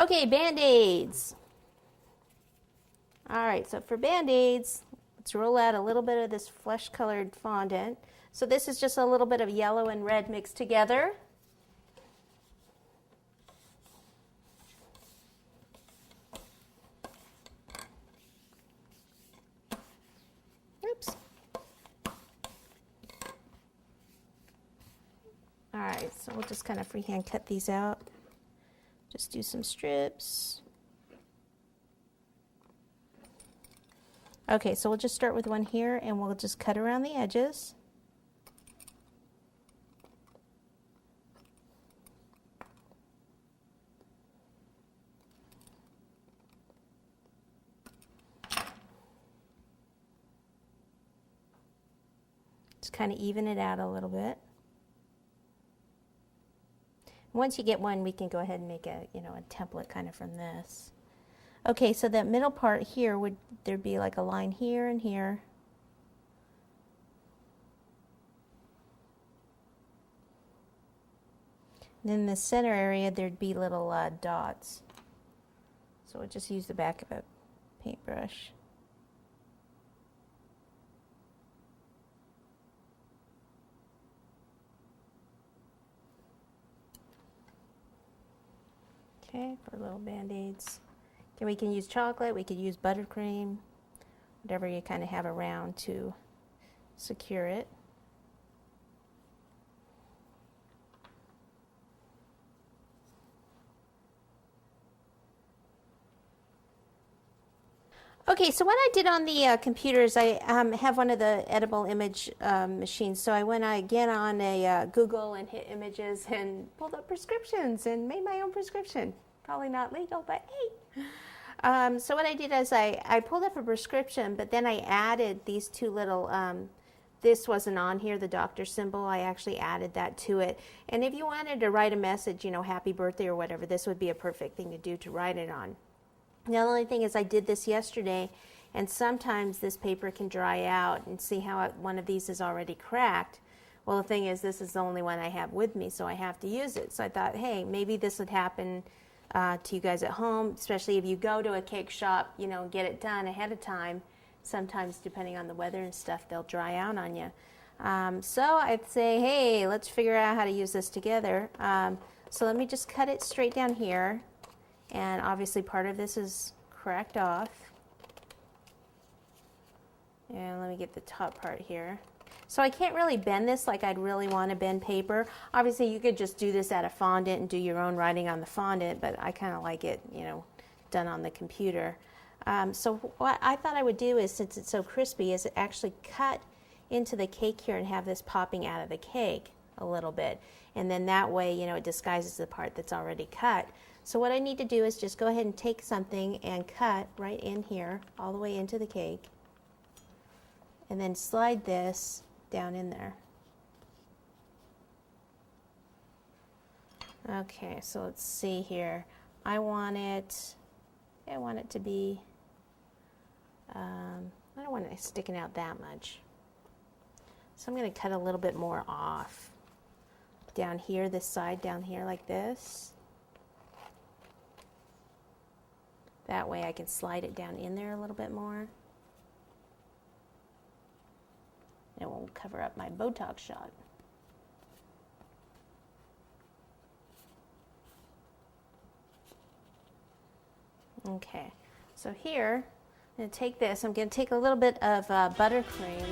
Okay, Band-Aids. All right, so for Band-Aids, let's roll out a little bit of this flesh-colored fondant. So this is just a little bit of yellow and red mixed together. Oops. All right, so we'll just kind of freehand cut these out. Just do some strips. Okay, so we'll just start with one here and we'll just cut around the edges. Just kind of even it out a little bit. Once you get one, we can go ahead and make a template kind of from this. Okay, so that middle part here, would there be like a line here and here? And then in the center area, there'd be little dots. So we'll just use the back of a paintbrush. Okay, for little Band-Aids. Okay, we can use chocolate, we could use buttercream, whatever you kind of have around to secure it. Okay, so what I did on the computers, I have one of the edible image machines, so I went again on a Google and hit images and pulled up prescriptions and made my own prescription. Probably not legal, but hey. So what I did is I pulled up a prescription, but then I added these two little, this wasn't on here, the doctor symbol, I actually added that to it. And if you wanted to write a message, happy birthday or whatever, this would be a perfect thing to do to write it on. The only thing is I did this yesterday, and sometimes this paper can dry out, and see how one of these is already cracked. Well, the thing is, this is the only one I have with me, so I have to use it. So I thought, hey, maybe this would happen to you guys at home, especially if you go to a cake shop, get it done ahead of time. Sometimes, depending on the weather and stuff, they'll dry out on you. So I'd say, hey, let's figure out how to use this together. So let me just cut it straight down here. And obviously part of this is cracked off. And let me get the top part here. So I can't really bend this like I'd really want to bend paper. Obviously you could just do this out of fondant and do your own writing on the fondant, but I kind of like it, done on the computer. So what I thought I would do is, since it's so crispy, is actually cut into the cake here and have this popping out of the cake a little bit. And then that way, it disguises the part that's already cut. So what I need to do is just go ahead and take something and cut right in here, all the way into the cake, and then slide this down in there. Okay, so let's see here. I want it to be, I don't want it sticking out that much. So I'm going to cut a little bit more off. Down here, this side down here like this. That way I can slide it down in there a little bit more. It won't cover up my Botox shot. Okay, so here, I'm going to take this. I'm going to take a little bit of buttercream.